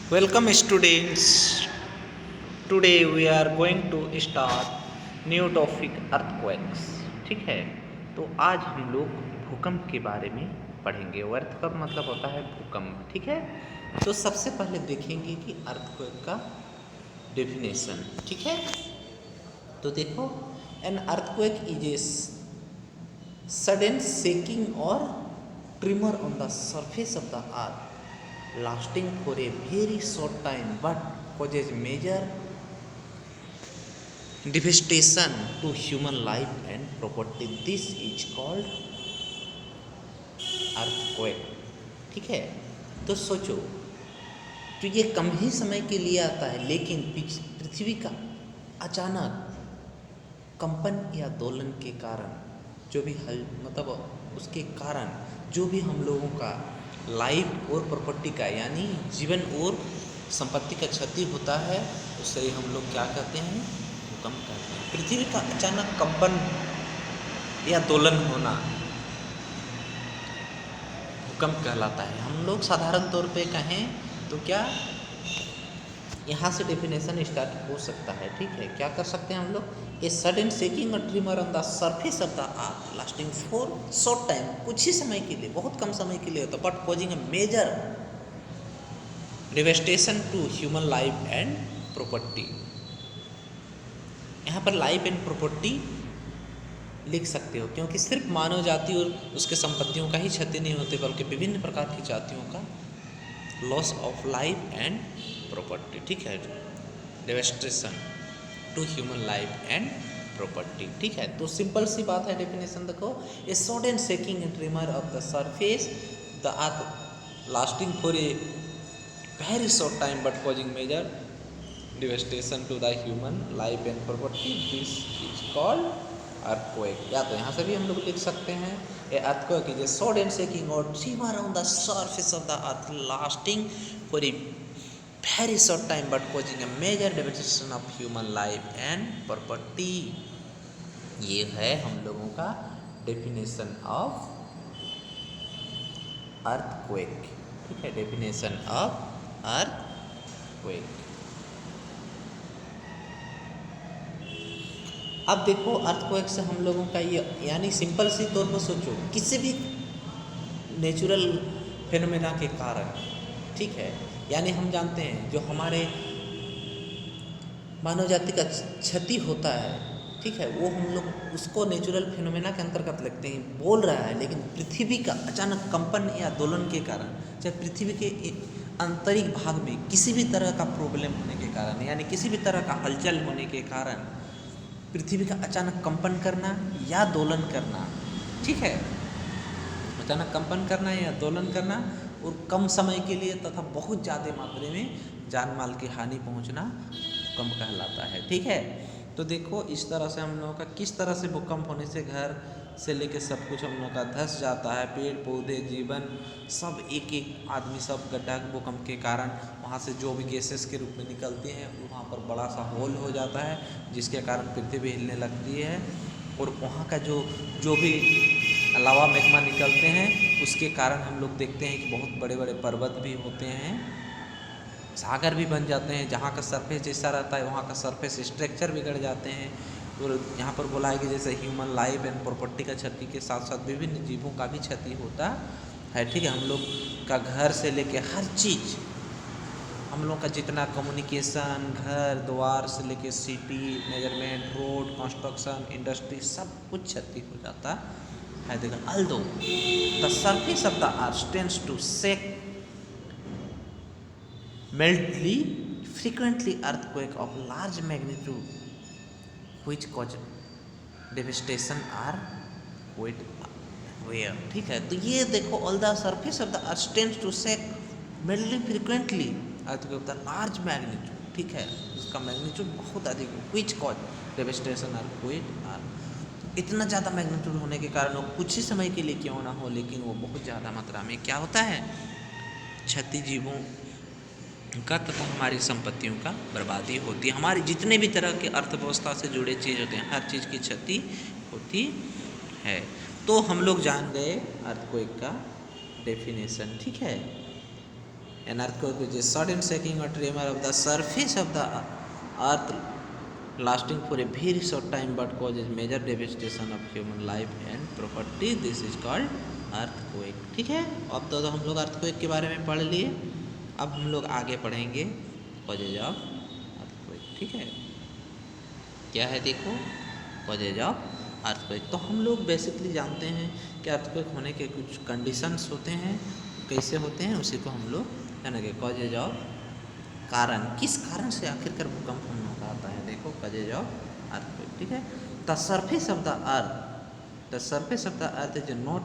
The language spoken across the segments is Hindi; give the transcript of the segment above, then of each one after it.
Welcome students. Today we are going to start new topic earthquakes. ठीक है, तो आज हम लोग भूकंप के बारे में पढ़ेंगे। अर्थ का मतलब होता है भूकंप। ठीक है, तो सबसे पहले देखेंगे कि अर्थक्वेक का डेफिनेशन। ठीक है, तो देखो, an earthquake is A sudden shaking or tremor on the surface of the earth lasting for a very short time but causes major devastation to human life and property. This is called earthquake. ठीक है, तो सोचो, तो ये कम ही समय के लिए आता है, लेकिन पृथ्वी का अचानक कंपन या दोलन के कारण जो भी मतलब उसके कारण जो भी हम लोगों का लाइफ और प्रॉपर्टी का यानी जीवन और संपत्ति का क्षति होता है, उससे हम लोग क्या कहते हैं? भूकंप कहते हैं। पृथ्वी का अचानक कंपन या दोलन होना भूकंप कहलाता है। हम लोग साधारण तौर पे कहें तो क्या यहाँ से डेफिनेशन स्टार्ट हो सकता है। ठीक है, क्या कर सकते हैं हम लोग? ए सडन शेकिंग और tremor on the surface of the earth lasting for short time, कुछ ही समय के लिए, बहुत कम समय के लिए होता है, but causing a major devastation to human life and property. यहाँ पर लाइफ एंड प्रॉपर्टी लिख सकते हो, क्योंकि सिर्फ मानव जाति और उसके संपत्तियों का ही क्षति नहीं होती, बल्कि विभिन्न प्रकार की जातियों का loss of life and property. ठीक है, devastation to human life and property. ठीक है, तो सिंपल सी बात है। डेफिनेशन देखो, a sudden shaking and tremor of the surface the earth lasting for a very short time but causing major devastation to the human life and property, this is called earthquake. या तो यहाँ से भी हम लोग लिख सकते हैं, a earthquake is a sudden shaking और tremor on the surface of the earth lasting for a very short time but causing a major devastation of human life and property। ये है हम लोगों का डेफिनेशन ऑफ अर्थक्वेक। ठीक है, डेफिनेशन ऑफ अर्थक्वेक। अब देखो, अर्थक्वेक से हम लोगों का ये यानी सिंपल सी तौर पर सोचो, किसी भी नेचुरल फेनोमेना के कारण, ठीक है, यानी हम जानते हैं जो हमारे मानव जाति का क्षति होता है, ठीक है, वो हम लोग उसको नेचुरल फिनोमेना के अंतर्गत लगते हैं। बोल रहा है, लेकिन पृथ्वी का अचानक कंपन या दोलन के कारण, चाहे पृथ्वी के आंतरिक भाग में किसी भी तरह का प्रॉब्लम होने के कारण, यानी किसी भी तरह का हलचल होने के कारण पृथ्वी का अचानक कंपन करना या दोलन करना, ठीक है, अचानक कंपन करना या दोलन करना और कम समय के लिए तथा बहुत ज़्यादा मात्रा में जान माल की हानि पहुंचना भूकंप कहलाता है। ठीक है, तो देखो, इस तरह से हम लोगों का किस तरह से भूकंप होने से घर से लेके सब कुछ हम लोगों का धंस जाता है, पेड़ पौधे जीवन सब, एक एक आदमी सब गड्ढा भूकंप के कारण वहाँ से जो भी गैसेस के रूप में निकलती हैं वहाँ पर बड़ा सा होल हो जाता है, जिसके कारण पृथ्वी हिलने लगती है और वहाँ का जो भी लावा मैग्मा निकलते हैं उसके कारण हम लोग देखते हैं कि बहुत बड़े बड़े पर्वत भी होते हैं, सागर भी बन जाते हैं। जहाँ का सरफेस जैसा रहता है वहाँ का सरफेस स्ट्रक्चर बिगड़ जाते हैं। और यहाँ पर बोला है कि जैसे ह्यूमन लाइफ एंड प्रॉपर्टी का क्षति के साथ साथ विभिन्न जीवों का भी क्षति होता है। ठीक है, हम लोग का घर से लेके हर चीज़, हम लोग का जितना कम्युनिकेशन, घर द्वार से लेके city measurement, road construction, industry, सब कुछ क्षति हो जाता है। देखो, although the surface of the earth tends to shake mildly, frequently earthquake of large magnitude which cause devastation are quite rare। ठीक है, तो ये देखो, all the surface of the earth tends to shake mildly, frequently earthquake of the large magnitude। ठीक है, उसका मैग्नीट्यूड बहुत अधिक, which cause devastation are quite rare। इतना ज़्यादा मैग्नीट्यूड होने के कारण वो कुछ ही समय के लिए क्यों ना हो, लेकिन वो बहुत ज़्यादा मात्रा में क्या होता है? क्षति जीवों का तथा हमारी संपत्तियों का बर्बादी होती है। हमारी जितने भी तरह के अर्थव्यवस्था से जुड़े चीज़ होते हैं, हर चीज़ की क्षति होती है। तो हम लोग जान गए अर्थक्वेक का डेफिनेशन। ठीक है, An earthquake which is sudden shaking or tremor of the surface of the earth lasting for a very short time but causes major devastation of human life and property. This is called earthquake. ठीक है, अब तो हम लोग earthquake के बारे में पढ़ लिए, अब हम लोग आगे पढ़ेंगे causes of earthquake. ठीक है, क्या है देखो causes of earthquake. तो हम लोग बेसिकली जानते हैं कि earthquake होने के कुछ कंडीशंस होते हैं, कैसे होते हैं उसी को हम लोग जानेंगे. कॉजेज ऑफ कारण, किस कारण से आखिरकार भूकंप हम लोग का आता है. देखो कॉजेज ऑफ अर्थक्वेक. ठीक है, the surface of the earth is not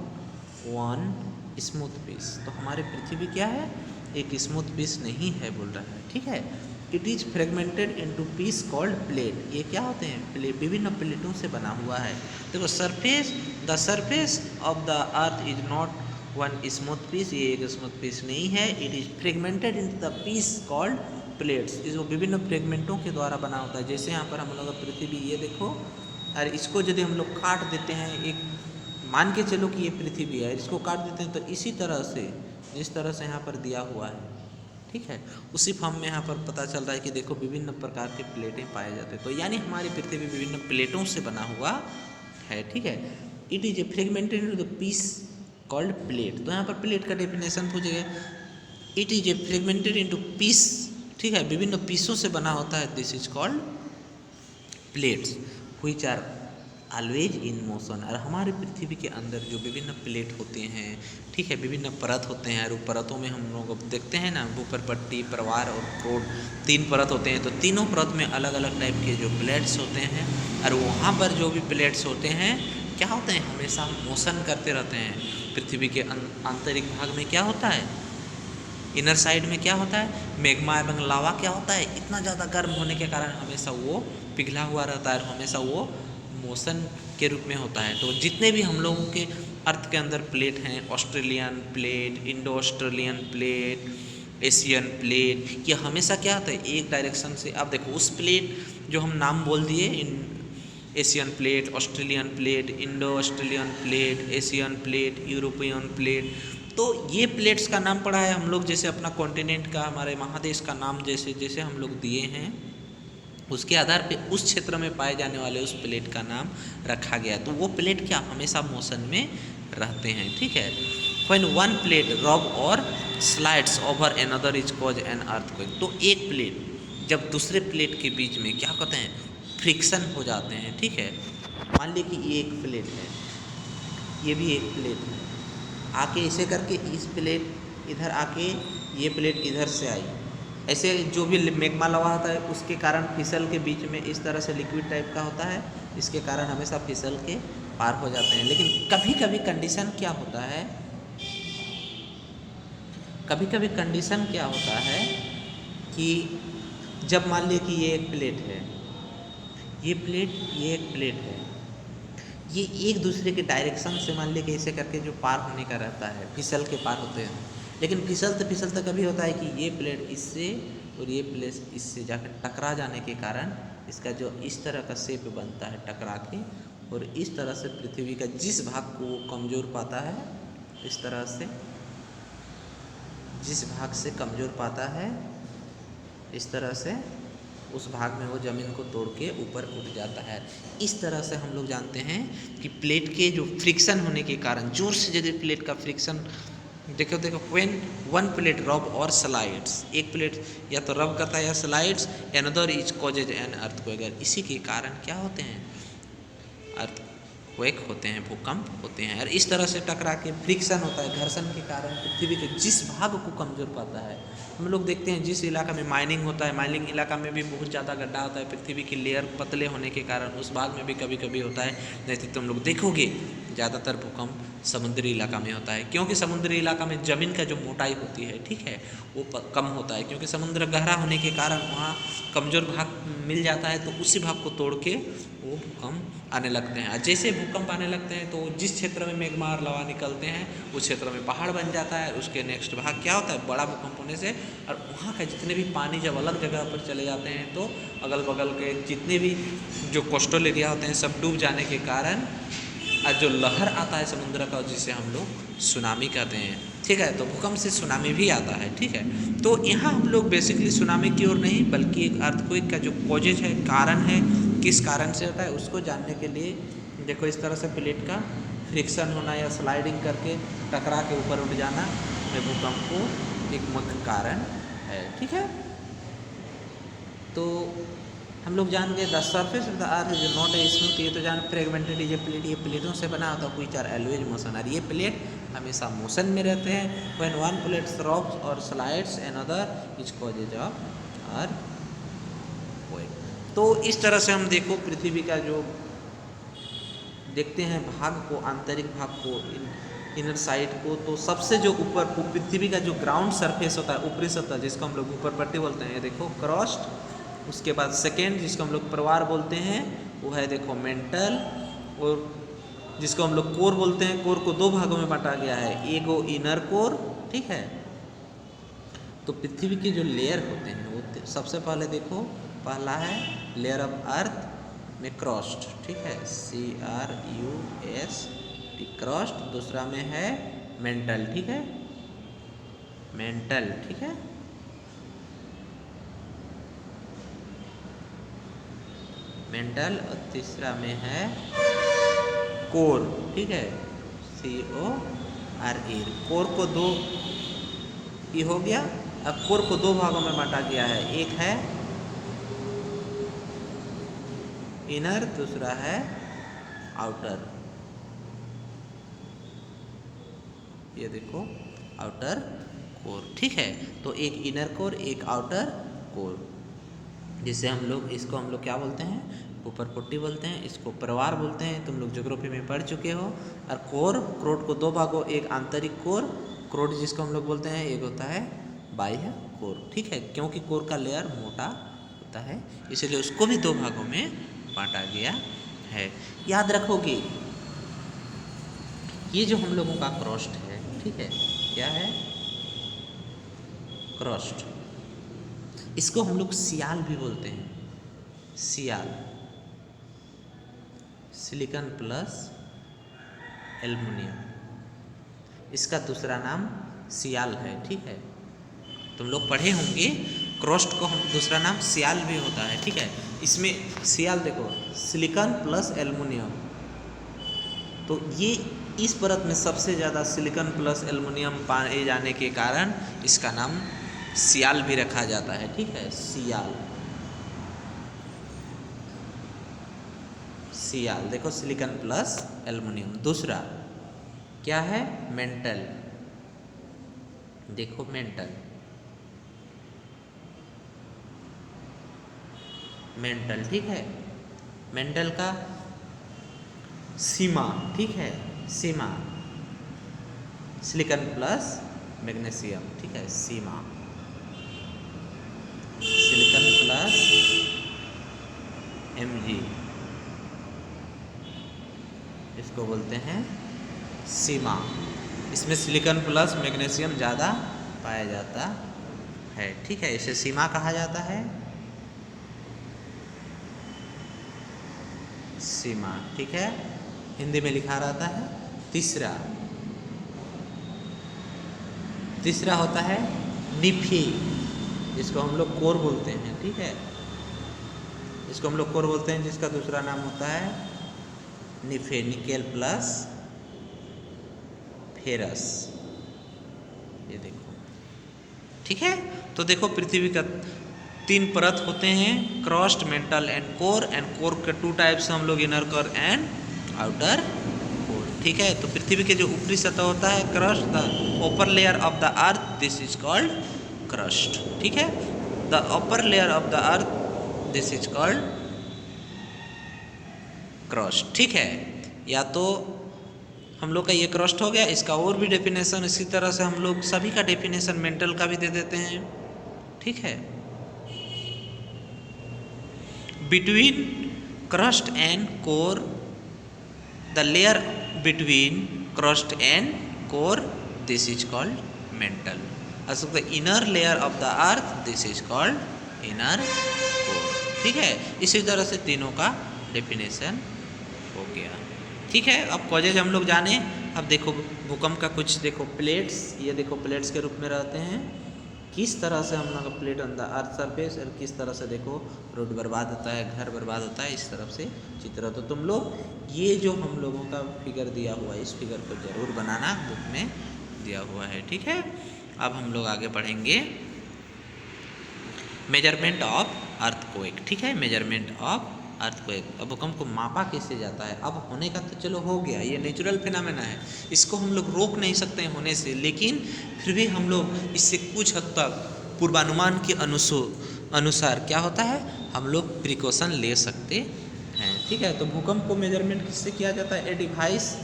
one smooth piece. तो हमारी पृथ्वी क्या है, एक स्मूथ पीस नहीं है बोल रहा है. ठीक है, it is fragmented into piece called plate. ये क्या होते हैं, विभिन्न प्लेटों से बना हुआ है. देखो the surface of the earth is not one smooth piece, ये एक स्मूथ पीस नहीं है. It is fragmented in the piece called plates. इसको विभिन्न फ्रेगमेंटों के द्वारा बना होता है. जैसे यहाँ पर हम लोग पृथ्वी ये देखो, और इसको यदि हम लोग काट देते हैं, एक मान के चलो कि ये पृथ्वी है, इसको काट देते हैं तो इसी तरह से जिस तरह से यहाँ पर दिया हुआ है, ठीक है, उसी फॉर्म में यहाँ पर पता चल रहा है कि देखो विभिन्न प्रकार के प्लेटें पाए जाते हैं. तो यानी हमारी पृथ्वी विभिन्न प्लेटों से बना हुआ है. ठीक है, it is a fragmented into the piece called plate. तो यहाँ पर प्लेट का डेफिनेशन पूछेगा. It is a fragmented into piece. ठीक है, विभिन्न पीसों से बना होता है. This is called plates which are always in motion. और हमारे पृथ्वी के अंदर जो विभिन्न प्लेट होते हैं, ठीक है, विभिन्न परत होते हैं, और परतों में हम लोग देखते हैं ना, ऊपर पट्टी, प्रवार और प्रोड, 3 परत होते हैं. तो तीनों परत में अलग अलग टाइप के जो प्लेट्स होते हैं, और वहाँ पर जो भी प्लेट्स होते हैं क्या होते हैं, हमेशा मोशन करते रहते हैं. पृथ्वी के आंतरिक भाग में क्या होता है, इनर साइड में क्या होता है, मैग्मा एवं लावा क्या होता है, इतना ज़्यादा गर्म होने के कारण हमेशा वो पिघला हुआ रहता है, हमेशा वो मोशन के रूप में होता है. तो जितने भी हम लोगों के अर्थ के अंदर प्लेट हैं, Australian plate, Indo Australian plate, Asian plate, ये हमेशा क्या होता है, एक डायरेक्शन से. अब देखो उस प्लेट जो हम नाम बोल दिए, Asian plate, Australian plate, Indo Australian plate, Asian plate, European plate, तो ये प्लेट्स का नाम पड़ा है हम लोग, जैसे अपना कॉन्टिनेंट का, हमारे महादेश का नाम जैसे जैसे हम लोग दिए हैं, उसके आधार पे उस क्षेत्र में पाए जाने वाले उस प्लेट का नाम रखा गया. तो वो प्लेट क्या हमेशा मोशन में रहते हैं. ठीक है, व्हेन वन प्लेट रब और slides over another is cause an earthquake. तो एक प्लेट जब दूसरे प्लेट के बीच में क्या कहते हैं, फ्रिक्शन हो जाते हैं. ठीक है, मान ली कि ये एक प्लेट है, ये भी एक प्लेट है, आके ऐसे करके इस प्लेट इधर आके ये प्लेट इधर से आई, ऐसे जो भी मैग्मा लवा होता है उसके कारण फिसल के बीच में इस तरह से लिक्विड टाइप का होता है, इसके कारण हमेशा फिसल के पार हो जाते हैं. लेकिन कभी कभी कंडीशन क्या होता है, कभी कभी कंडीशन क्या होता है कि जब मान लीजिए कि ये एक प्लेट है, ये एक प्लेट है, ये एक दूसरे के डायरेक्शन से मान लीजिए कि ऐसे करके जो पार होने का रहता है, फिसल के पार होते हैं. लेकिन फिसलते कभी होता है कि ये प्लेट इससे और ये प्लेट इससे जाकर टकरा जाने के कारण इसका जो इस तरह का शेप बनता है टकरा के, और इस तरह से पृथ्वी का जिस भाग को वो कमज़ोर पाता है, इस तरह से जिस भाग से कमज़ोर पाता है, इस तरह से उस भाग में वो ज़मीन को तोड़ के ऊपर उठ जाता है. इस तरह से हम लोग जानते हैं कि प्लेट के जो फ्रिक्शन होने के कारण, जोर से यदि प्लेट का फ्रिक्शन, देखो व्हेन वन प्लेट रब और स्लाइड्स, एक प्लेट या तो रब करता है या slides, another is causes an earthquake. इसी के कारण क्या होते हैं, अर्थक्वेक होते हैं, भूकंप होते हैं. और इस तरह से टकरा के फ्रिक्शन होता है, घर्षण के कारण पृथ्वी के जिस भाग को कमज़ोर पाता है. हम लोग देखते हैं जिस इलाका में माइनिंग होता है, माइनिंग इलाका में भी बहुत ज़्यादा गड्ढा होता है, पृथ्वी की लेयर पतले होने के कारण उस भाग में भी कभी कभी होता है. जैसे तुम लोग देखोगे ज़्यादातर भूकंप समुद्री इलाका में होता है, क्योंकि समुद्री इलाका में ज़मीन का जो मोटाई होती है, ठीक है, वो कम होता है, क्योंकि समुद्र गहरा होने के कारण वहाँ कमज़ोर भाग मिल जाता है, तो उसी भाग को तोड़ के वो भूकंप आने लगते हैं. जैसे भूकंप आने लगते हैं तो जिस क्षेत्र में मैग्मा और लवा निकलते हैं उस क्षेत्र में पहाड़ बन जाता है. उसके नेक्स्ट भाग क्या होता है, बड़ा भूकंप होने से, और वहाँ का जितने भी पानी जब अलग जगह पर चले जाते हैं तो अगल बगल के जितने भी जो कोस्टल एरिया होते हैं सब डूब जाने के कारण जो लहर आता है समुद्र का, जिसे हम लोग सुनामी कहते हैं. ठीक है। तो भूकंप से सुनामी भी आता है, ठीक है। तो यहाँ हम लोग बेसिकली सुनामी की ओर नहीं बल्कि एक अर्थक्वेक का जो कॉजेज है, कारण है, किस कारण से होता है उसको जानने के लिए देखो इस तरह से प्लेट का फ्रिक्शन होना या स्लाइडिंग करके टकरा के ऊपर उठ जाना में भूकंप को एक मुख्य कारण है, ठीक है। तो हम लोग जान गए the surface of the earth is not a smooth, ये तो जान फ्रेगमेंटेड ये प्लेटों से बना होता है, व्हिच आर ऑलवेज मोशन, और ये प्लेट हमेशा मोशन में रहते हैं। व्हेन वन प्लेट रॉक्स और slides another is causes of earthquake. तो इस तरह से हम देखो पृथ्वी का जो देखते हैं भाग को, आंतरिक भाग को, इनर साइड को, तो सबसे जो ऊपर पृथ्वी का जो ग्राउंड सरफेस होता है, ऊपरी सतह, जिसको हम लोग ऊपर पट्टी बोलते हैं, ये देखो क्रस्ट। उसके बाद सेकेंड जिसको हम लोग परिवार बोलते हैं वो है देखो मेंटल, और जिसको हम लोग कोर बोलते हैं, कोर को दो भागों में बांटा गया है, एगो इनर कोर, ठीक है। तो पृथ्वी के जो लेयर होते हैं वो सबसे पहले देखो पहला है लेयर ऑफ अर्थ में क्रस्ट, ठीक है, CRUST क्रस्ट। दूसरा में है मेंटल, ठीक है, मेंटल, ठीक है। मेंटल, और तीसरा में है कोर, ठीक है, CORE। कोर को दो ये हो गया। अब कोर को दो भागों में बांटा गया है, एक है इनर, दूसरा है आउटर। ये देखो आउटर कोर, ठीक है। तो एक इनर कोर, एक आउटर कोर, जिसे हम लोग इसको हम लोग क्या बोलते हैं, ऊपर पट्टी बोलते हैं, इसको परिवार बोलते हैं, तुम लोग ज्योग्राफी में पढ़ चुके हो। और कोर, क्रोट को दो भागों, एक आंतरिक कोर, क्रोट जिसको हम लोग बोलते हैं, एक होता है बाह्य कोर, ठीक है, क्योंकि कोर का लेयर मोटा होता है इसलिए उसको भी दो भागों में बांटा गया है। याद रखोगे ये जो हम लोगों का क्रस्ट है, ठीक है, क्या है क्रस्ट, इसको हम लोग सियाल भी बोलते हैं, सियाल, सिलिकॉन प्लस एल्युमिनियम, इसका दूसरा नाम सियाल है, ठीक है। तुम लोग पढ़े होंगे क्रस्ट को हम दूसरा नाम सियाल भी होता है, ठीक है। इसमें सियाल देखो सिलिकॉन प्लस एल्युमिनियम, तो ये इस परत में सबसे ज़्यादा सिलिकॉन प्लस एल्युमिनियम पाए जाने के कारण इसका नाम सियाल भी रखा जाता है, ठीक है, सियाल, सियाल देखो सिलिकॉन प्लस एल्युमिनियम। दूसरा क्या है मेंटल, देखो मेंटल, मेंटल, ठीक है, मेंटल का सीमा, ठीक है, सीमा सिलिकॉन प्लस मैग्नीशियम, ठीक है, सीमा सिलिकॉन प्लस Mg, इसको बोलते हैं सीमा। इसमें सिलिकॉन प्लस मैग्नीशियम ज़्यादा पाया जाता है, ठीक है, इसे सीमा कहा जाता है, सीमा, ठीक है, हिंदी में लिखा रहता है। तीसरा होता है निफी, जिसको हम लोग कोर बोलते हैं, ठीक है, इसको हम लोग कोर बोलते हैं, जिसका दूसरा नाम होता है निफे, निकेल प्लस फेरस, ये देखो, ठीक है। तो देखो पृथ्वी का तीन परत होते हैं, क्रस्ट, मेंटल एंड कोर के टू टाइप्स हम लोग inner core and outer core, ठीक है। तो पृथ्वी के जो ऊपरी सतह होता है crust, the upper layer of the earth, this is called crust, ठीक है, the upper layer of the earth, this is called crust, ठीक है। या तो हम लोग का ये क्रस्ट हो गया, इसका और भी डेफिनेशन इसी तरह से हम लोग सभी का डेफिनेशन मेंटल का भी दे देते हैं, ठीक है। Between crust and core, the layer between crust and core, this is called mental. Also the inner layer of the earth, this is called inner core, ठीक है। इसी तरह से तीनों का डेफिनेशन हो गया, ठीक है। अब कॉजेज हम लोग जाने अब देखो भूकंप का कुछ देखो प्लेट्स, ये देखो प्लेट्स के रूप में रहते हैं, किस तरह से हम लोग का plate on the earth surface और किस तरह से देखो रोड बर्बाद होता है, घर बर्बाद होता है, इस तरफ से चित्र। तो तुम लोग ये जो हम लोगों का फिगर दिया हुआ है, इस फिगर को ज़रूर बनाना, बुक में दिया हुआ है, ठीक है। अब हम लोग आगे पढ़ेंगे मेजरमेंट ऑफ अर्थक्वेक, ठीक है, मेजरमेंट ऑफ अर्थक्वेक। अब भूकंप को मापा कैसे जाता है? अब होने का तो चलो हो गया, ये नेचुरल फिनोमेना है, इसको हम लोग रोक नहीं सकते हैं होने से, लेकिन फिर भी हम लोग इससे कुछ हद तक पूर्वानुमान के अनुसार क्या होता है, हम लोग प्रिकॉशन ले सकते हैं, ठीक है। तो भूकंप को मेजरमेंट किससे किया जाता है? ए device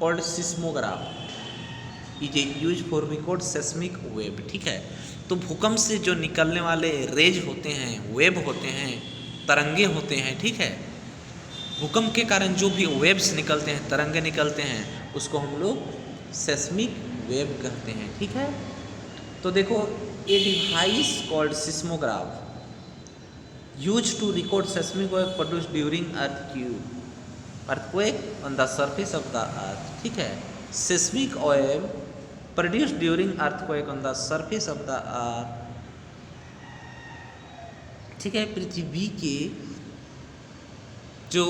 called seismograph is a use for record seismic wave, ठीक है। तो भूकंप से जो निकलने वाले रेज होते हैं, वेव होते हैं, तरंगे होते हैं, ठीक है, भूकंप के कारण जो भी वेव्स निकलते हैं, तरंगे निकलते हैं, उसको हम लोग सेस्मिक वेव कहते हैं, ठीक है। तो देखो a device called seismograph use to record seismic wave produce during earthquake on the surface of the earth, ठीक है। Seismic wave produce during earthquake on the surface of the earth, ठीक है। पृथ्वी के जो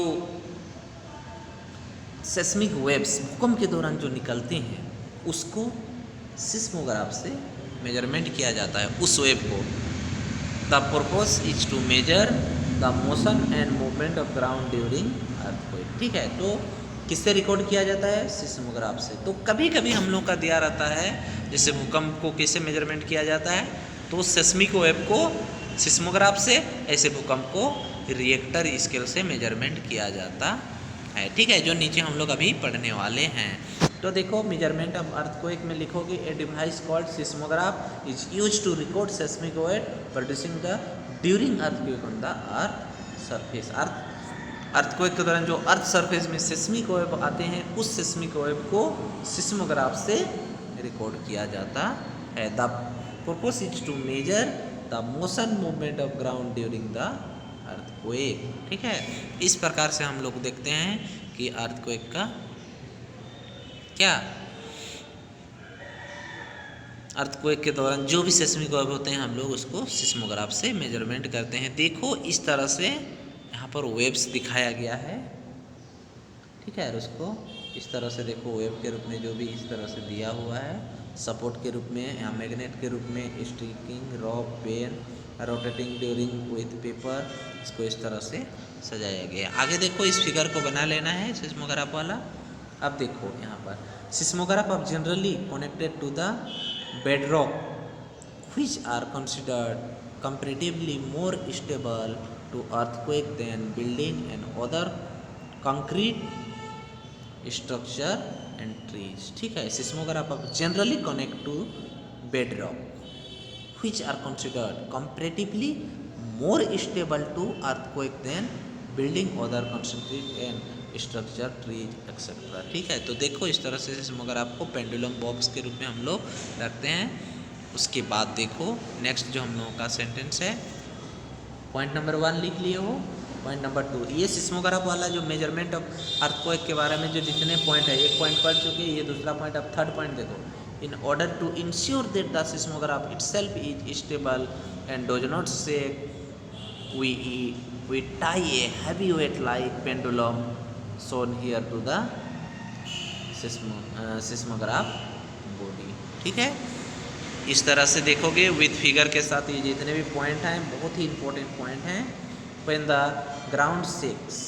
सेस्मिक वेव्स भूकंप के दौरान जो निकलते हैं, उसको सिस्मोग्राफ से मेजरमेंट किया जाता है, उस वेव को। The purpose is to measure the motion and movement of ground during earthquake, ठीक है। तो किससे रिकॉर्ड किया जाता है? सिस्मोग्राफ से। तो कभी कभी हम लोग का दिया रहता है, जैसे भूकंप को कैसे मेजरमेंट किया जाता है, तो सेस्मिक वेव को सिस्मोग्राफ से, ऐसे भूकंप को रिएक्टर स्केल से मेजरमेंट किया जाता है, ठीक है, जो नीचे हम लोग अभी पढ़ने वाले हैं। तो देखो मेजरमेंट ऑफ अर्थक्वेक में लिखोगे a device called seismograph is use to record seismic wave producing the during earthquake on the earth surface. Earthquake के दौरान जो अर्थ सरफेस में सेस्मिक वेव आते हैं, उस सेस्मिक वेव को सिस्मोग्राफ से रिकॉर्ड किया जाता है। The purpose is to measure the motion movement of ground during the earthquake, ठीक है। इस प्रकार से हम लोग देखते हैं कि अर्थक्वेक का क्या, अर्थक्वेक के दौरान जो भी सेस्मिक वेव होते हैं, हम लोग उसको सिस्मोग्राफ से मेजरमेंट करते हैं। देखो इस तरह से यहाँ पर वेव्स दिखाया गया है, ठीक है, और उसको इस तरह से देखो वेव के रूप में जो भी इस तरह से दिया हुआ है, सपोर्ट के रूप में या मैग्नेट के रूप में, sticking rod pen rotating during with paper, इसको इस तरह से सजाया गया। आगे देखो इस फिगर को बना लेना है सिस्मोग्राफ वाला। अब देखो यहाँ पर सिस्मोग्राफ अब generally connected to the bedrock which are considered comparatively more stable to earthquake than building and other concrete structure and trees, ठीक है। सिस्मोग्राफ अब generally connect to bedrock which are considered comparatively more stable to earthquake than building other concrete and structure trees etc, ठीक है। तो देखो इस तरह से सिस्मोग्राफ को पेंडुलम बॉक्स के रूप में हम लोग रखते हैं। उसके बाद देखो नेक्स्ट जो हम लोगों का सेंटेंस है, पॉइंट नंबर 1 लिख लिए हो, पॉइंट नंबर 2, ये सिस्मोग्राफ वाला जो मेजरमेंट ऑफ अर्थक्वेक के बारे में जो जितने पॉइंट है, एक पॉइंट पढ़ चुके, ये दूसरा पॉइंट, अब थर्ड पॉइंट देखो। In order to ensure that the seismograph itself is stable and does not shake, we tie a heavyweight like pendulum shown here to the seismograph body, ठीक है। इस तरह से देखोगे विथ फिगर के साथ, ये जितने भी पॉइंट हैं बहुत ही इंपॉर्टेंट पॉइंट हैं। When the ground shakes,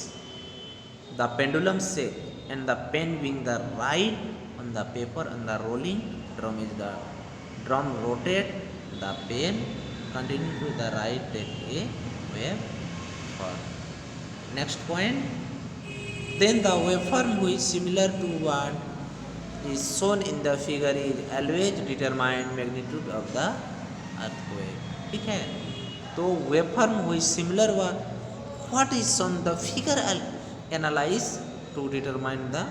the pendulum shake and the pen being the right on the paper and the rolling drum is the drum rotate, the pen continue to the right, take a wave form. Next point, then the waveform which is similar to what is shown in the figure is always determine magnitude of the earthquake, ठीक है। तो waveform which is similar what is shown the figure analyze to determine the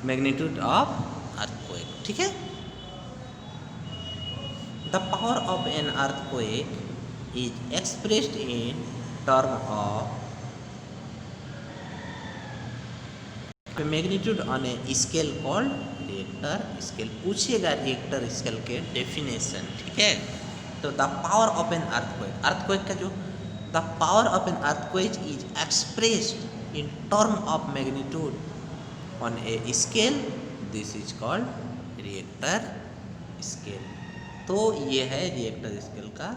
magnitude of earthquake, ठीक है। The power of an earthquake is expressed in term of magnitude on a scale called Richter scale. पूछिएगा रिएक्टर स्केल के डेफिनेशन, ठीक है। तो the power of an earthquake, earthquake का जो the power of an earthquake is expressed in term of magnitude on a scale, this is called Richter scale. तो ये है रिएक्टर स्केल का।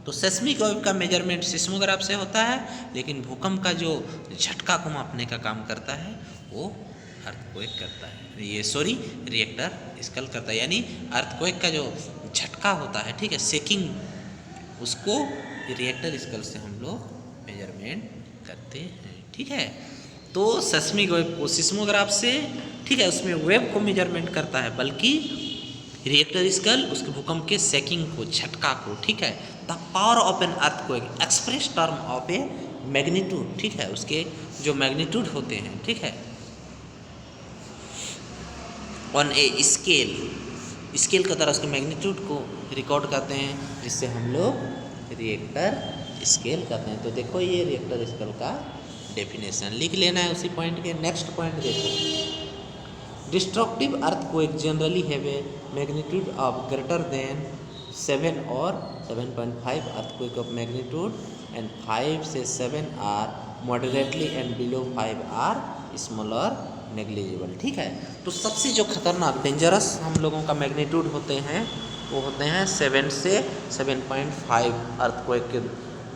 तो सेस्मिक वेव का मेजरमेंट सिस्मोग्राफ से होता है, लेकिन भूकंप का जो झटका को मापने का काम करता है वो अर्थक्वेक करता है, ये सॉरी रिएक्टर स्केल करता है। यानी अर्थक्वेक का जो झटका होता है, ठीक है, शेकिंग, उसको रिएक्टर स्केल से हम लोग मेजरमेंट करते हैं, ठीक है। तो सेस्मिक वेव को सिस्मोग्राफ से, ठीक है, उसमें वेव को मेजरमेंट करता है, बल्कि रिएक्टर स्केल उसके भूकंप के शेकिंग को, झटका को, ठीक है। The power of an earthquake express term of A magnitude, ठीक है, उसके जो मैग्नीट्यूड होते हैं, ठीक है, ऑन ए स्केल, स्केल की तरह उसके मैग्नीट्यूड को रिकॉर्ड करते हैं, जिससे हम लोग रिएक्टर स्केल करते हैं। तो देखो ये रिएक्टर स्केल का डेफिनेशन लिख लेना है उसी पॉइंट के। नेक्स्ट पॉइंट देखो, destructive earthquake generally have a magnitude of greater than 7 और 7.5 अर्थक्वेक ऑफ मैग्नीट्यूड एंड 5 से 7 are moderately and below 5 are smaller negligible, ठीक है। तो सबसे जो खतरनाक डेंजरस हम लोगों का मैग्नीट्यूड होते हैं वो होते हैं 7 से 7.5 अर्थक्वेक के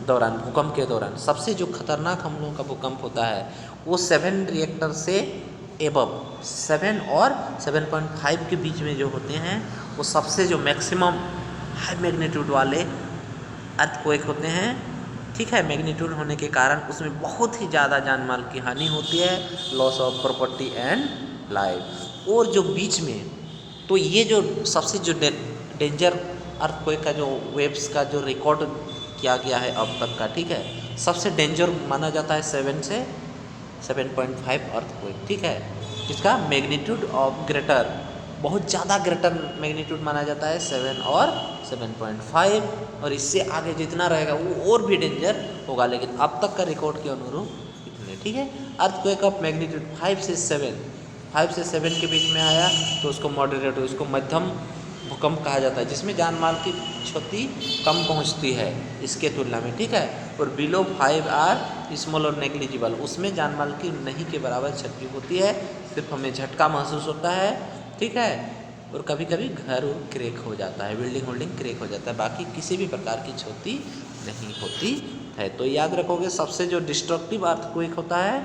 दौरान, भूकंप के दौरान। सबसे जो खतरनाक हम लोगों का भूकंप होता है वो 7 रिएक्टर से एबव, 7 और 7.5 के बीच में जो होते हैं वो सबसे जो मैक्सिमम हाई मैग्नीट्यूड वाले अर्थक्वेक होते हैं, ठीक है। मैग्नीट्यूड होने के कारण उसमें बहुत ही ज़्यादा जान माल की हानि होती है, loss of property and life. और जो बीच में, तो ये जो सबसे जो डेंजर अर्थक्वेक का जो वेव्स का जो रिकॉर्ड किया गया है अब तक का, ठीक है, सबसे डेंजर माना जाता है 7 से 7.5 अर्थक्वेक, ठीक है, जिसका मैग्नीट्यूड ऑफ ग्रेटर, बहुत ज़्यादा ग्रेटर मैग्नीट्यूड माना जाता है 7 और 7.5, और इससे आगे जितना रहेगा वो और भी डेंजर होगा, लेकिन अब तक का रिकॉर्ड के अनुरूप इतने, ठीक है। अर्थक्वेक ऑफ मैग्नीट्यूड 5 से 7 के बीच में आया तो उसको मॉडरेट, उसको मध्यम भूकंप कहा जाता है, जिसमें जान माल की क्षति कम पहुंचती है इसके तुलना में, ठीक है। और बिलो 5 आर स्मॉल और नेग्लिजिबल, उसमें जान माल की नहीं के बराबर क्षति होती है, सिर्फ हमें झटका महसूस होता है, ठीक है। और कभी कभी घर क्रैक हो जाता है, बिल्डिंग क्रैक हो जाता है, बाकी किसी भी प्रकार की क्षति नहीं होती है। तो याद रखोगे सबसे जो डिस्ट्रक्टिव अर्थक्वेक होता है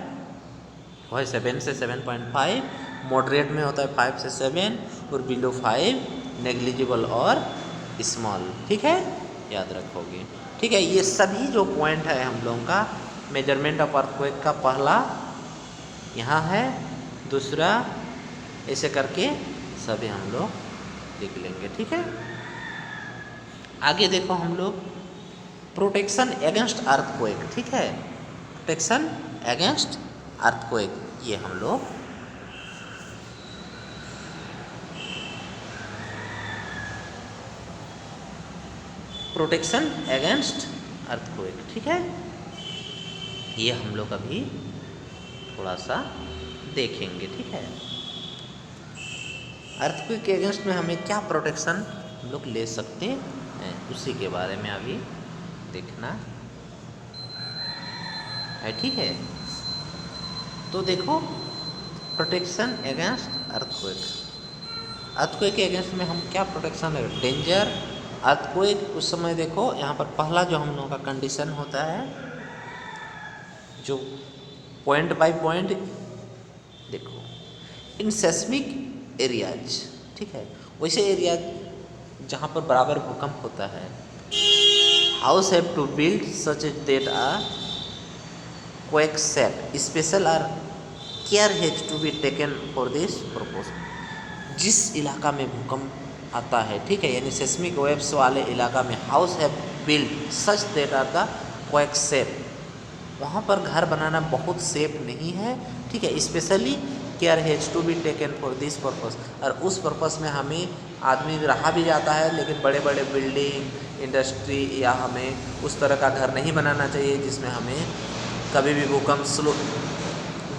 वो है 7 से 7.5, मॉडरेट में होता है 5 से 7, और बिलो 5 नेग्लिजिबल और स्मॉल, ठीक है, याद रखोगे, ठीक है। ये सभी जो पॉइंट है हम लोगों का मेजरमेंट ऑफ अर्थक्वेक का, पहला यहाँ है, दूसरा ऐसे करके सभी हम लोग लिख लेंगे, ठीक है। आगे देखो हम लोग प्रोटेक्शन अगेंस्ट अर्थक्वेक, ठीक है, प्रोटेक्शन अगेंस्ट अर्थक्वेक, ये हम लोग प्रोटेक्शन अगेंस्ट अर्थक्वेक, ठीक है, ये हम लोग अभी थोड़ा सा देखेंगे, ठीक है। अर्थक्वेक के अगेंस्ट में हमें क्या प्रोटेक्शन हम लोग ले सकते हैं, उसी के बारे में अभी देखना है, ठीक है। तो देखो प्रोटेक्शन अगेंस्ट अर्थक्वेक, अर्थक्वेक के अगेंस्ट में हम क्या प्रोटेक्शन है, डेंजर अर्थक्वेक। उस समय देखो यहाँ पर पहला जो हम लोगों का कंडीशन होता है, जो पॉइंट बाय पॉइंट देखो, इन सेस्मिक एरियाज, ठीक है, वैसे एरिया जहाँ पर बराबर भूकंप होता है, house have to build such that a quake set special are care has to be taken for this purpose. जिस इलाका में भूकंप आता है, ठीक है, यानी सेस्मिक वेव्स वाले इलाका में house have build such that are the quake safe, वहाँ पर घर बनाना बहुत सेफ नहीं है, ठीक है। Specially care has to be taken for this purpose, और उस पर्पस में हमें आदमी रहा भी जाता है, लेकिन बड़े बड़े बिल्डिंग इंडस्ट्री या हमें उस तरह का घर नहीं बनाना चाहिए जिसमें हमें कभी भी भूकंप स्लो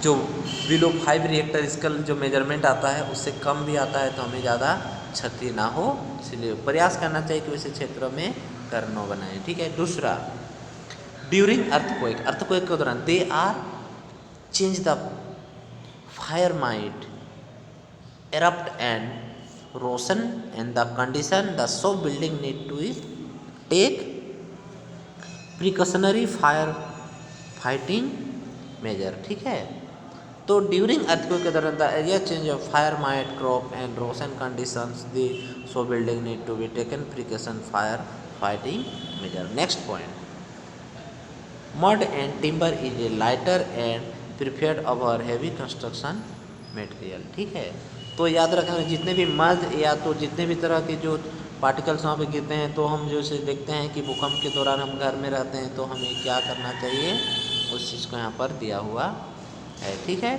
जो बिलो 5 रिएक्टर स्केल जो मेजरमेंट आता है उससे कम भी आता है तो हमें ज़्यादा क्षति ना हो, इसलिए प्रयास करना चाहिए कि वैसे क्षेत्रों में घर न बनाएं। ठीक है। दूसरा, ड्यूरिंग अर्थक्वेक के दौरान they are change the fire might erupt and rosen and the condition the so building need to take precautionary fire fighting measure। ठीक है। तो ड्यूरिंग अर्थक्वेक के दौरान the area change of fire might crop and रोशन conditions the so building need to be taken precaution fire fighting major. Next point, mud and timber is a lighter and preferred over heavy construction material. ठीक है। तो याद रखना जितने भी मड या तो जितने भी तरह के जो पार्टिकल्स वहाँ पे गिरते हैं तो हम जो से देखते हैं कि भूकंप के दौरान हम घर में रहते हैं तो हमें क्या करना चाहिए, उस चीज़ को यहाँ पर दिया हुआ है। ठीक है।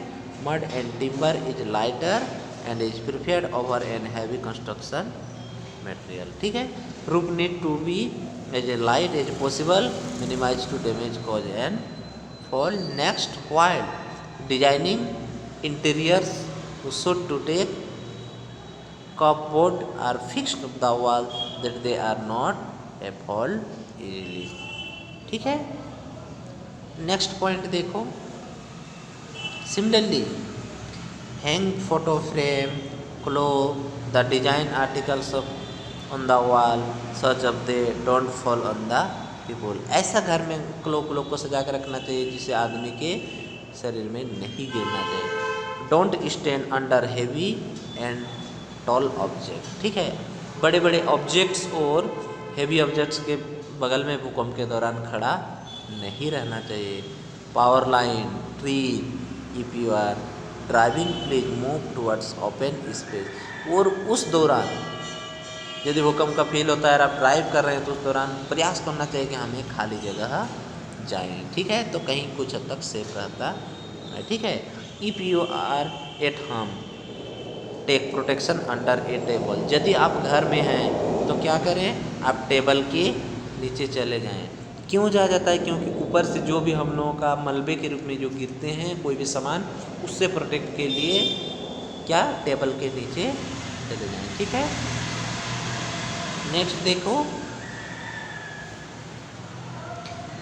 Mud and timber is lighter and is preferred over an heavy construction material. ठीक है। Roof need to be as a light as possible minimize to damage cause and fall. Next, wild designing interiors should to take cupboard are fixed the wall that they are not a fall easily। ठीक है। नेक्स्ट पॉइंट देखो, similarly hang photo frame close the design articles on the wall such of they don't fall on the people. ऐसा घर में क्लो को सजा कर रखना चाहिए जिससे आदमी के शरीर में नहीं गिरना चाहिए। Don't stand under heavy and tall object. ठीक है। बड़े बड़े ऑब्जेक्ट्स और हेवी ऑब्जेक्ट्स के बगल में भूकंप के दौरान खड़ा नहीं रहना चाहिए। Power line, tree, if you are driving please move towards open space. और उस दौरान यदि भूकंप का फील होता है और आप ड्राइव कर रहे हैं तो उस दौरान प्रयास करना चाहिए कि हमें खाली जगह जाएं। ठीक है। तो कहीं कुछ हद तक सेफ रहता है। ठीक है। If you are at home take protection under a table. यदि आप घर में हैं तो क्या करें, आप टेबल के नीचे चले जाएं। क्यों जाया जाता है, क्योंकि ऊपर से जो भी हम लोगों का मलबे के रूप में जो गिरते हैं कोई भी सामान, उससे प्रोटेक्ट के लिए क्या टेबल के नीचे चले जाएं। ठीक है। नेक्स्ट देखो,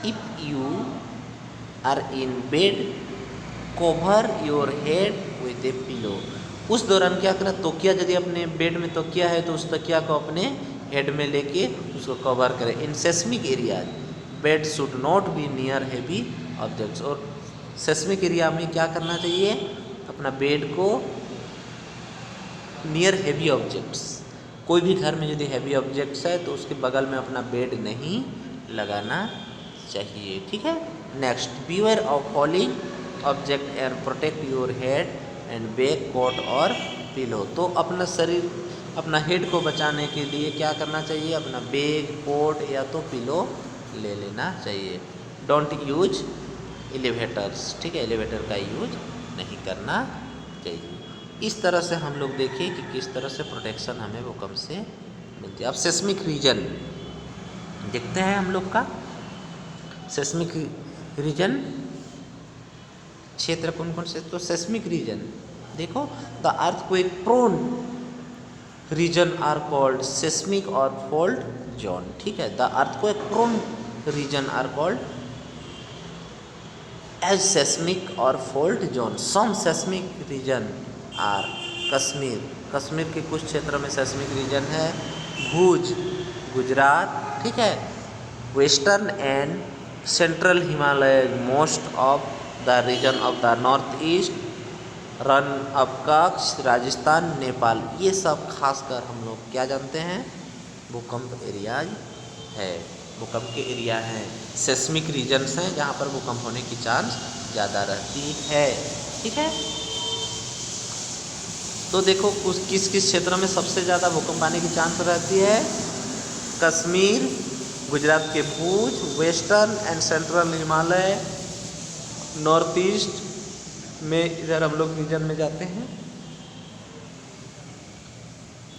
if you are in bed cover your head with a pillow. उस दौरान क्या करना, तकिया यदि अपने बेड में तकिया है तो उस तकिया को अपने हेड में लेके उसको कवर करें। In seismic area bed should not be near heavy objects. और सेस्मिक एरिया में क्या करना चाहिए, अपना बेड को नियर हैवी ऑब्जेक्ट्स, कोई भी घर में यदि हैवी ऑब्जेक्ट्स है तो उसके बगल में अपना बेड नहीं लगाना चाहिए। ठीक है। Next, beware of falling object and protect your head and back coat और पिलो। तो अपना शरीर, अपना हेड को बचाने के लिए क्या करना चाहिए, अपना बैग, कोट या तो पिलो ले लेना चाहिए। Don't use elevators. ठीक है। एलिवेटर का यूज नहीं करना चाहिए। इस तरह से हम लोग देखिए कि किस तरह से प्रोटेक्शन हमें भूकंप से मिलती है। अब सेस्मिक रीजन देखते हैं हम लोग का। सेस्मिक रीजन क्षेत्र कौन कौन से, तो सेस्मिक रीजन देखो, the earthquake prone region are called seismic और फॉल्ट जोन। ठीक है। The earthquake prone region are called as seismic और fault zone. Some seismic region are Kashmir, Kashmir के कुछ क्षेत्रों में सेस्मिक रीजन है। भुज गुजरात। ठीक है। Western and central Himalaya most of the region of the north east, Rann of Kutch, Rajasthan, Nepal. ये सब खासकर हम लोग क्या जानते हैं, भूकंप एरियाज है, भूकंप के एरिया हैं, सेस्मिक रीजन्स हैं जहाँ पर भूकंप होने की चांस ज़्यादा रहती है। ठीक है। तो देखो किस किस क्षेत्रों में सबसे ज़्यादा भूकंप आने की चांस रहती है, कश्मीर, गुजरात के Bhuj, western and central Himalaya, north east में इधर हम लोग रीजन में जाते हैं।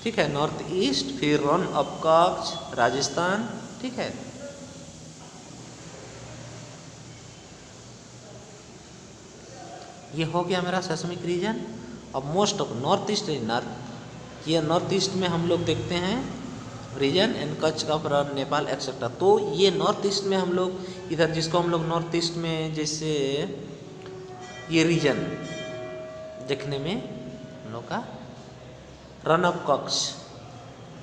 ठीक है। नॉर्थ ईस्ट, फिर रन ऑफ कच्छ, राजस्थान। ठीक है। ये हो गया मेरा सेस्मिक रीजन। अब most of north east north, ये नॉर्थ ईस्ट में हम लोग देखते हैं रीजन एंड कच्छ का रण, नेपाल एक्सेट्रा। तो ये नॉर्थ ईस्ट में हम लोग इधर जिसको हम लोग नॉर्थ ईस्ट में जैसे ये रीजन देखने में हम लोग का रण ऑफ कच्छ,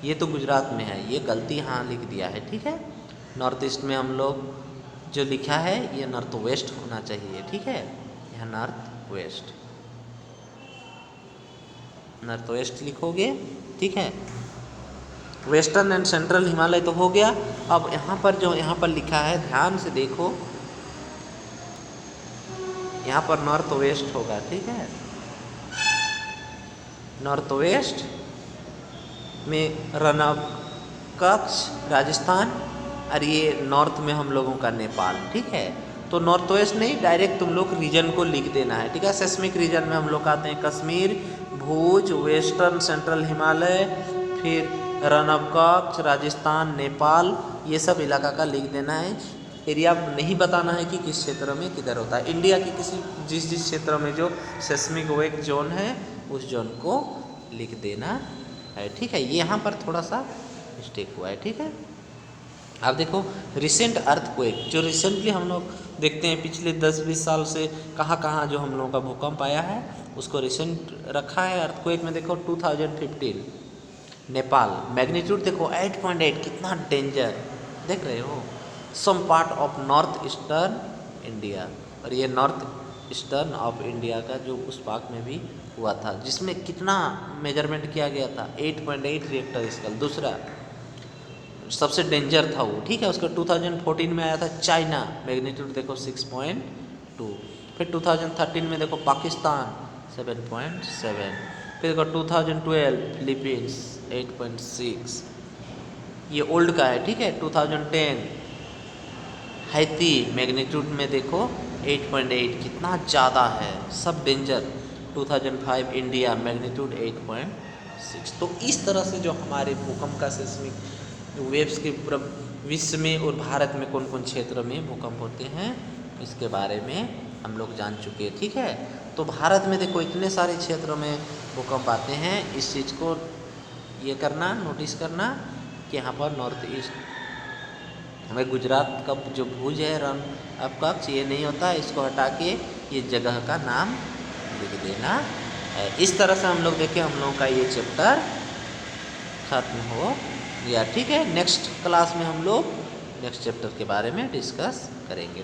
ये तो गुजरात में है, ये गलती यहाँ लिख दिया है, ठीक है। नॉर्थ ईस्ट में हम लोग जो लिखा है ये नॉर्थ वेस्ट होना चाहिए, ठीक है। यह नॉर्थ वेस्ट, नॉर्थ वेस्ट लिखोगे, ठीक है। वेस्टर्न एंड सेंट्रल हिमालय तो हो गया। अब यहाँ पर जो यहाँ पर लिखा है ध्यान से देखो, यहाँ पर नॉर्थ वेस्ट होगा, ठीक है। नॉर्थ वेस्ट में रण ऑफ कच्छ राजस्थान, और ये नॉर्थ में हम लोगों का नेपाल, ठीक है। तो नॉर्थ वेस्ट नहीं, डायरेक्ट तुम लोग रीजन को लिख देना है, ठीक है। सेस्मिक रीजन में हम लोग आते हैं कश्मीर, भूज, वेस्टर्न सेंट्रल हिमालय, फिर रण ऑफ कच्छ, राजस्थान, नेपाल, ये सब इलाका का लिख देना है। एरिया नहीं बताना है कि किस क्षेत्र में किधर होता है। इंडिया के किसी जिस क्षेत्र में जो सेस्मिक वेक जोन है उस जोन को लिख देना है, ठीक है। ये यहाँ पर थोड़ा सा मिस्टेक हुआ है, ठीक है। अब देखो रिसेंट अर्थक्वेक, जो रिसेंटली हम लोग देखते हैं पिछले 10-20 साल से कहाँ कहाँ जो हम लोगों का भूकंप आया है उसको रिसेंट रखा है। अर्थक्वेक में देखो 2015 नेपाल, मैग्नीट्यूड देखो 8.8, कितना डेंजर देख रहे हो। Some part of north eastern India, और ये नॉर्थ ईस्टर्न ऑफ इंडिया का जो उस पार्क में भी हुआ था, जिसमें कितना मेजरमेंट किया गया था 8.8 रिएक्टर स्केल, दूसरा सबसे डेंजर था वो, ठीक है। उसका 2014 में आया था चाइना, मैग्नीट्यूड देखो 6.2। फिर 2013 में देखो पाकिस्तान 7.7, फिर देखो 2012 फिलीपींस 8.6, ये ओल्ड का है, ठीक है। 2010 हैती, मैग्नीट्यूड में देखो 8.8, कितना ज़्यादा है, सब डेंजर। 2005 India, magnitude 8.6। तो इस तरह से जो हमारे भूकंप का सेस्मिक वेव्स के पूरा विश्व में और भारत में कौन कौन क्षेत्र में भूकंप होते हैं इसके बारे में हम लोग जान चुके हैं, ठीक है। तो भारत में देखो इतने सारे क्षेत्रों में भूकंप आते हैं, इस चीज़ को ये करना, नोटिस करना कि यहाँ पर नॉर्थ ईस्ट हमें गुजरात का जो भुज है रण ऑफ कच्छ, ये नहीं होता, इसको हटा के ये जगह का नाम लिख देना है। इस तरह से हम लोग देखें हम लोगों का ये चैप्टर खत्म हो गया, ठीक है। नेक्स्ट क्लास में हम लोग नेक्स्ट चैप्टर के बारे में डिस्कस करेंगे।